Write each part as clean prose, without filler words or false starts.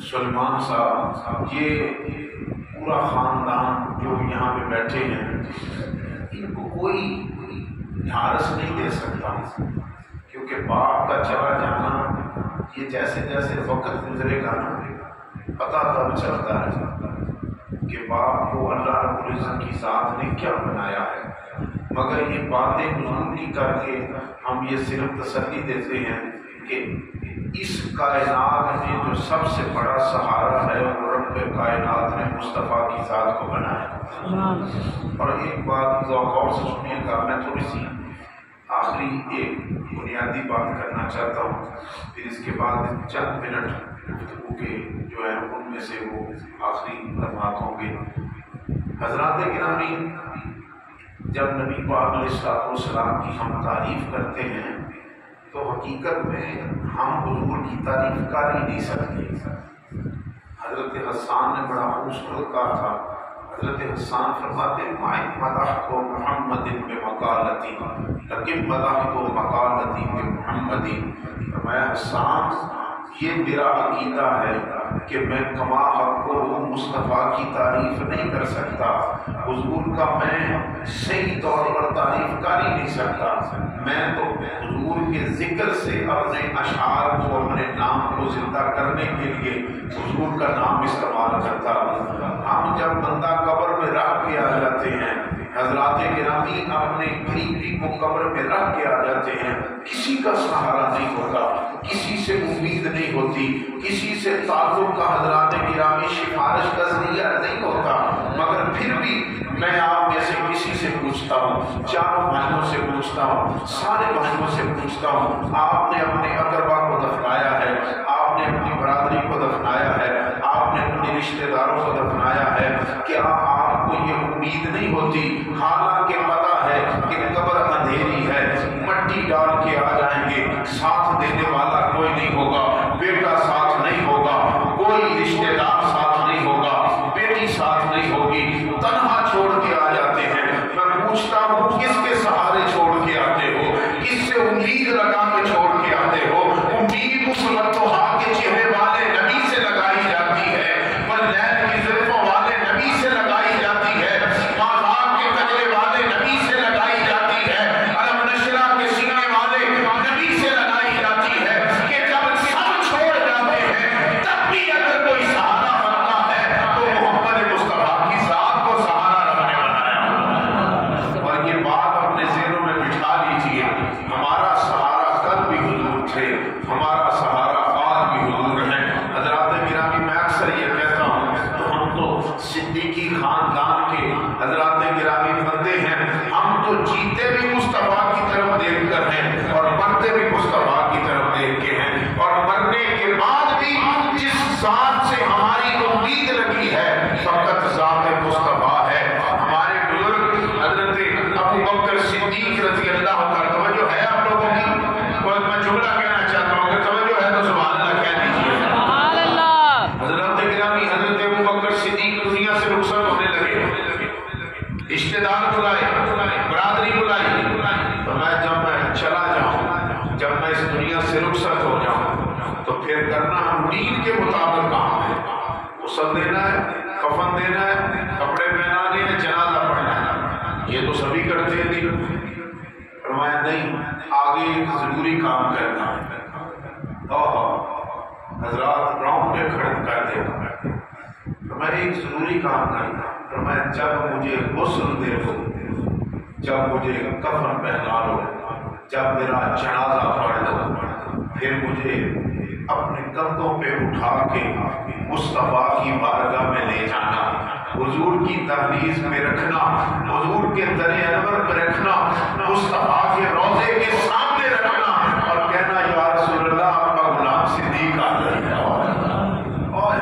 سلمان صاحب، یہ پورا خاندان جو یہاں پہ بیٹھے ہیں، ان کو کوئی ڈھارس نہیں دے سکتا، کیونکہ باپ کا چلا جانا یہ جیسے جیسے وقت گزرے گا نا پتہ تب چلتا ہے کہ باپ کو اللہ رب العزت کی ذات نے کیا بنایا ہے۔ مگر یہ باتیں حضور کی کر کے ہم یہ صرف تسلی دیتے ہیں کہ اس کائنات میں جو سب سے بڑا سہارا ہے وہ رب کائنات نے مصطفیٰ کی ذات کو بنایا۔ اور ایک بات ذوق اور سے سنیے گا، میں تھوڑی سی آخری ایک بنیادی بات کرنا چاہتا ہوں، پھر اس کے بعد چند منٹ گفتگو کے جو ہے ان میں سے وہ آخری لمحات ہوں گے۔ حضرات گرامی، جب نبی پاک علیہ السلام کی ہم تعریف کرتے ہیں تو حقیقت میں ہم حضور کی تعریف کر ہی نہیں سکتے۔ حضرت حسان نے بڑا خوبصورت کہا تھا، حضرت حسان فرماتے مدحت محمد بمقالتی لیکن مدحت مقالتی بمحمد۔ فرمایا حسان، یہ میرا عقیدہ ہے کہ میں کما حق کو مصطفیٰ کی تعریف نہیں کر سکتا، حضور کا میں صحیح طور پر تعریف کر ہی نہیں سکتا، میں تو حضور کے ذکر سے اپنے اشعار کو، اپنے نام کو زندہ کرنے کے لیے حضور کا نام استعمال کرتا ہوں۔ ہم جب بندہ قبر میں رکھ کے آ جاتے ہیں، حضرات گرامی اپنے قریبی کو قبر میں رکھ کے آ جاتے ہیں، کسی کا سہارا نہیں ہوتا، کسی سے امید نہیں ہوتی، کسی سے تعلق کا حضرات گرامی سفارش کا ذریعہ نہیں ہوتا، مگر پھر بھی میں آپ میں سے کسی سے پوچھتا ہوں، چاروں بھائیوں سے پوچھتا ہوں، سارے بھائیوں سے پوچھتا ہوں، آپ نے اپنے اقربا کو دفنایا ہے، آپ نے اپنی برادری کو دفنایا ہے، آپ نے اپنے رشتہ داروں کو دفنایا ہے، کیا آپ کو یہ امید نہیں ہوتی، حالانکہ پتہ ہے کہ قبر اندھیری ہے، مٹی ڈال کے آ جائیں گے، ساتھ دینے والا کوئی نہیں ہوگا، بیٹا ساتھ نہیں ہوگا، کوئی رشتہ دار ساتھ نہیں ہوگا، بیٹی ساتھ نہیں ہوگی، تنہا چھوڑ کے آ جاتے ہیں۔ میں پوچھتا ہوں کس کے سہارے چھوڑ کے آتے ہو، کس سے امید لگا کے چھوڑ کے آتے ہو؟ امید اس لطوہا کے چہرے والے نبی سے لگائی جاتی ہے، واللیل کی زلفوں والے نبی سے لگائی جاتی ہے، ماذاق کے کجلے والے نبی سے لگائی جاتی ہے، علم نشرہ کے سینے والے نبی سے لگائی جاتی ہے، کہ جب سب چھوڑ جاتے ہیں تب بھی اگر کوئی سہارا بنتا ہے تو محمد مصطفیٰ کی ذات کو سہارا رکھنے والا ہے۔ اور یہ بات اپنے ذہنوں میں بٹھا لیجئے، ہمارا سہارا کل بھی حضور تھے، ہمارا سہارا آج بھی حضور ہے۔ حضرات گرامی، میں اکثر یہ کہتا ہوں تو ہم تو صدیقی خاندان کے حضرات گرامی بندے ہیں، ہم تو جیتے بھی مصطفیٰ کی طرف دیکھ کر ہیں اور مرتے بھی مصطفیٰ کی طرف دیکھ کے ہیں، اور مرنے کے بعد بھی جس ذات سے ہماری امید لگی ہے فقط ذات مصطفیٰ ہے۔ ہمارے بزرگ حضرت ابو بکر صدیق رضی اللہ عنہ، توجہ ہے آپ لوگوں کی؟ کوئی میں جملہ کہنا چاہتا ہوں، اگر توجہ ہے تو سبحان اللہ کہہ دیجیے۔ سبحان اللہ۔ حضرت گرامی، حضرت ابو بکر صدیق دنیا سے رخصت ہونے لگے، رشتہ دار بلائے، برادری بلائی، فرمایا جب میں چلا جاؤں، جب میں اس دنیا سے رخصت ہو جاؤں تو پھر کرنا ہم دین کے مطابق کام ہے، غسل دینا ہے، کفن دینا ہے، کپڑے پہنانے ہیں، جنازہ پڑھنا ہے، یہ تو سبھی کرتے ہیں۔ فرمایا نہیں، آگے ایک ضروری کام کرنا ہے۔ حضرات راؤنڈ میں کھڑے کر دے، فرمایا ایک ضروری کام کرنا۔ فرمایا جب مجھے غسل دے دو، جب مجھے کفن پہنا لو، جب میرا جنازہ پڑھ دو، پھر مجھے اپنے کندھوں پہ اٹھا کے مصطفیٰ کی بارگاہ میں لے جانا، حضور کی دہلیز میں رکھنا، حضور کے در انور پہ رکھنا، مصطفیٰ کے روضے کے سامنے رکھنا اور کہنا یا رسول اللہ آپ کا غلام صدیق آ گیا، اور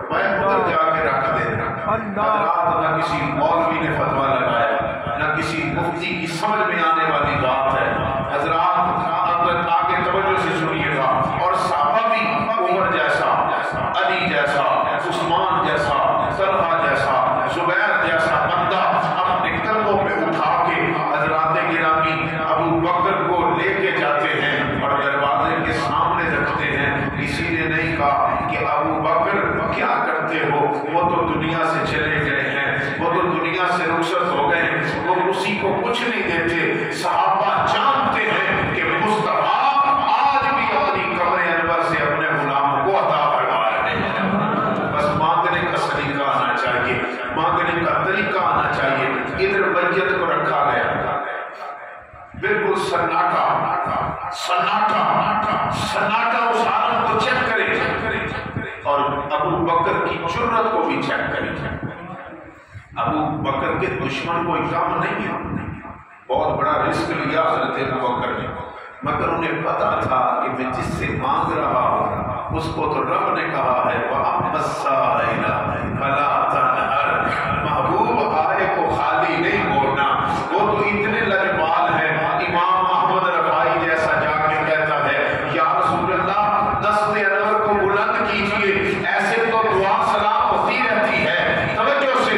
میں ادھر جا کے رکھ دے۔ حضرات، نہ کسی مولوی نے فتویٰ لگایا، نہ کسی مفتی کی سمجھ میں آنے والی بات ہے۔ حضرات آگے توجہ سے سنیے گا، اور صحابہ بھی عمر جیسا، علی جیسا، عثمان جیسا، طلحہ جیسا، زبیر جیسا بندہ اپنے کندھوں پہ اٹھا کے حضرات گرامی ابو بکر کو لے کے جاتے ہیں اور دروازے کے سامنے رکھتے ہیں۔ کسی نے نہیں کہا کہ ابو دنیا سے چلے گئے ہیں، وہ تو دنیا سے رخصت ہو گئے ہیں، وہ کسی کو کچھ نہیں دیتے۔ صحابہ جانتے ہیں کہ مصطفیٰ آج بھی اپنی قبر انور سے اپنے غلاموں کو عطا فرما رہے ہیں۔ بس مانگنے کا سلیقہ آنا چاہیے، مانگنے کا طریقہ آنا چاہیے۔ ادھر میت کو رکھا گیا، بالکل سناٹا سناٹا سناٹا، اس عالم کو چیک کرے اور ابو بکر کی جرت کو بھی چیک کرے۔ ابو بکر کے دشمن کوئی کم نہیں ہے، بہت بڑا رسک لیا حضرت ابو بکر نے، مگر انہیں پتا تھا کہ میں جس سے مانگ رہا ہوں اس کو تو رب نے کہا ہے وَأَمَّا السَّائِلَ فَلَا تَنْهَرْ، محبوب آئے کو خالی نہیں موڑنا۔ وہ تو اتنے لجپال ہیں، امام احمد رفاعی جیسا جا کے کہتا ہے یا رسول اللہ دست انور کو بلند کیجئے، ایسے تو دعا سلام ہوتی رہتی ہے، توجہ سے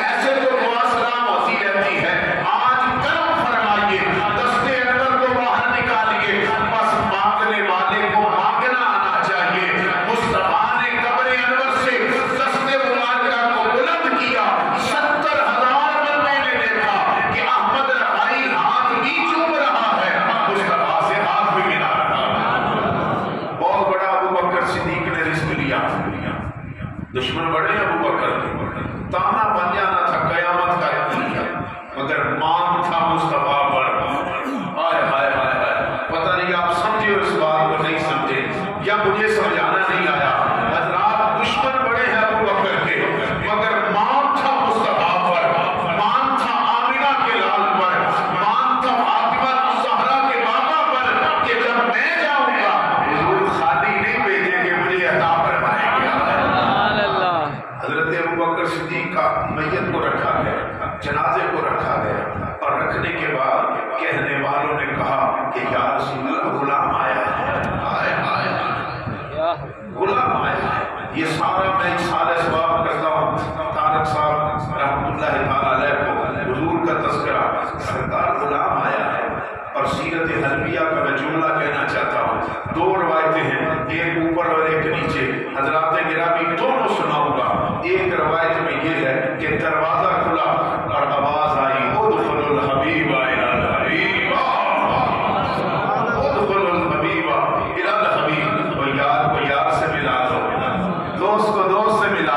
ایسے تو دعا سلام ہوتی رہتی ہے، آج کرم فرمائیے، دست انور کو باہر نکالیے، بس مانگنے والے کو مانگنا آنا چاہیے۔ مصطفیٰ نے قبر انور سے دست مبارکہ کو بلند کیا، 70,000 بندے نے دیکھا کہ احمد رفاعی ہاتھ بھی چوم رہا ہے، مصطفیٰ سے ہاتھ بھی ملا رہا ہے۔ بہت بڑا ابو بکر صدیق نے رزق لیا، دشمن بڑے ابو بکر تانا بن جانا تھا قیامت کا مگر مان تھا مصطفیٰ پر۔ آئے ہائے ہائے ہائے، پتہ نہیں آپ سمجھے اس بات کو نہیں سمجھے یا مجھے سمجھانا نہیں آیا۔ حضرات دشمن بڑے ہیں ابو بکر کے مگر مان تھا مصطفیٰ پر، مان تھا آمنہ کے لال پر، مان تھا فاطمہ الزہرا کے بابا پر کہ جب میں جاؤں گا حضور خالی نہیں بھیجیں گے، مجھے عطا فرمائیں گے۔ حضرت ابو بکر صدیق کا میت کو رکھا گیا، جنازے کو رکھا گیا، اور رکھنے کے بعد کہنے والوں نے کہا کہ یا رسول اللہ غلام آیا ہے، آئے آئے غلام آیا ہے۔ یہ سارا میں سارے سواب کرتا ہوں طارق صاحب رحمۃ اللہ تعالیٰ علیہ کو حضور کا تذکرہ، سرکار غلام آیا ہے۔ اور سیرت حلبیہ کا میں جملہ کہنا چاہتا ہوں، دو روایتیں ہیں، ایک اوپر اور ایک نیچے، حضرات گرامی دونوں سناؤں گا۔ ایک روایت میں یہ ہے کہ دروازہ کھلا اور آواز آئی ادخلوا الحبیب الی الحبیب، ادخلوا الحبیب الی الحبیب، اور یار کو یار سے ملا دو، دوست کو دوست سے ملا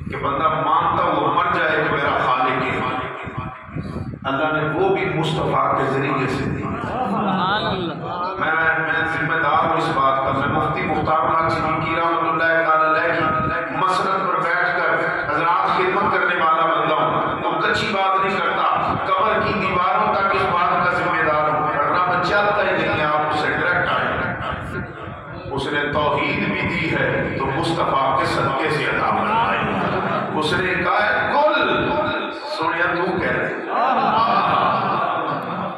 کہ بندہ مانتا وہ مر جائے کہ میرا خالق ہے، اللہ نے وہ بھی مصطفیٰ کے ذریعے سے دی۔ میں ذمہ دار ہوں اس بات کا۔ میں مفتی مختار ناز صدیقی رحمۃ اللہ علیہ کی مسند پر بیٹھ کر حضرات خدمت کرنے والا بندہ ہوں، تو کچھی بات نہیں کرتا، قبر کی دیواروں تک اس بات کا ذمہ دار ہوں۔ رب چاہتا ہی نہیں آپ اسے ڈائریکٹ آئے، اس نے توحید بھی دی ہے تو مصطفیٰ کے صدقے سے عطا فرمائی۔ اس نے کہا ہے کل سنیا تو کہہ دے،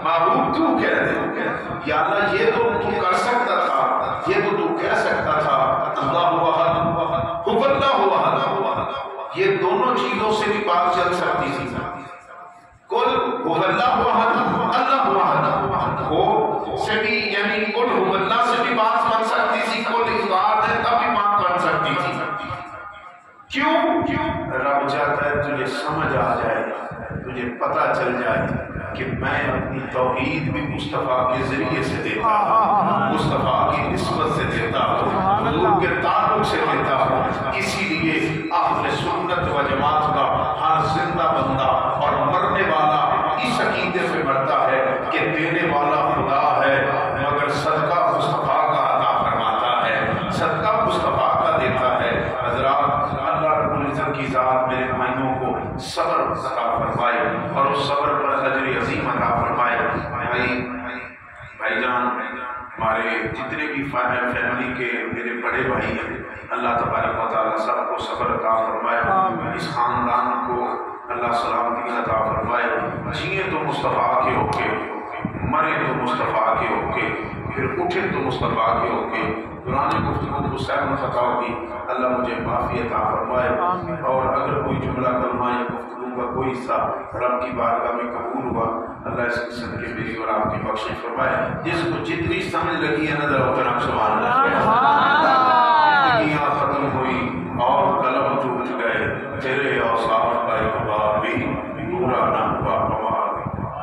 محبوب تو کہہ دے، یا اللہ یہ تو تو کر سکتا تھا، یہ تو کہہ سکتا تھا اللہ احد هو اللہ احد، یہ دونوں چیزوں سے بھی بات چل سکتی تھی۔ کل هو اللہ احد، اللہ احد، ہو سے بھی یعنی کل هو اللہ سے بھی بات بن سکتی تھی، کل اثبات ہے تب بھی بات بن سکتی تھی۔ کیوں؟ رب چاہتا ہے تجھے سمجھ آ جائے، تجھے پتہ چل جائے کہ میں اپنی توحید بھی مصطفیٰ کے ذریعے سے دیتا ہوں، مصطفیٰ کی نسبت سے دیتا ہوں، حضور کے تعلق سے دیتا ہوں۔ اسی لیے اہل سنت و جماعت کا ہر زندہ بندہ اور مرنے والا اس عقیدے سے مرتا ہے کہ دینے والا خدا ہے مگر صدقہ مصطفیٰ کا عطا فرماتا ہے، صدقہ مصطفیٰ کا دیتا ہے۔ حضرات اللہ رب العزت کی ذات میرے بھائیوں کو صبر عطا فرمائے اور اس صبر پر اجر عظیم عطا فرمائے۔ بھائی جان ہمارے جتنے بھی فیملی کے میرے بڑے بھائی ہیں، اللہ تبارک و تعالیٰ سب کو صبر عطا فرمائے، اس خاندان کو اللہ سلامتی عطا فرمائے، جیے تو مصطفیٰ کے ہو کے، مرے تو مصطفیٰ کے ہو کے، پھر اٹھے تو مصطفیٰ کے ہو کے۔ پرانے گفتگو کو سہم خطا ہوگی، اللہ مجھے معافی عطا فرمائے، اور اگر کوئی جملہ کلمہ یا گفتگو کا کوئی حصہ رب کی بارگاہ میں قبول ہوا، اللہ اس کے صدقے میری اور آپ کی بخشش فرمائے۔ جس کو جتنی سمجھ لگی ہے نظر احترام سبحان اللہ، دنیا ختم ہوئی اور قلم ٹوٹ گئے، تیرے اوصاف کا ایک باب بھی پورا نہ ہوا۔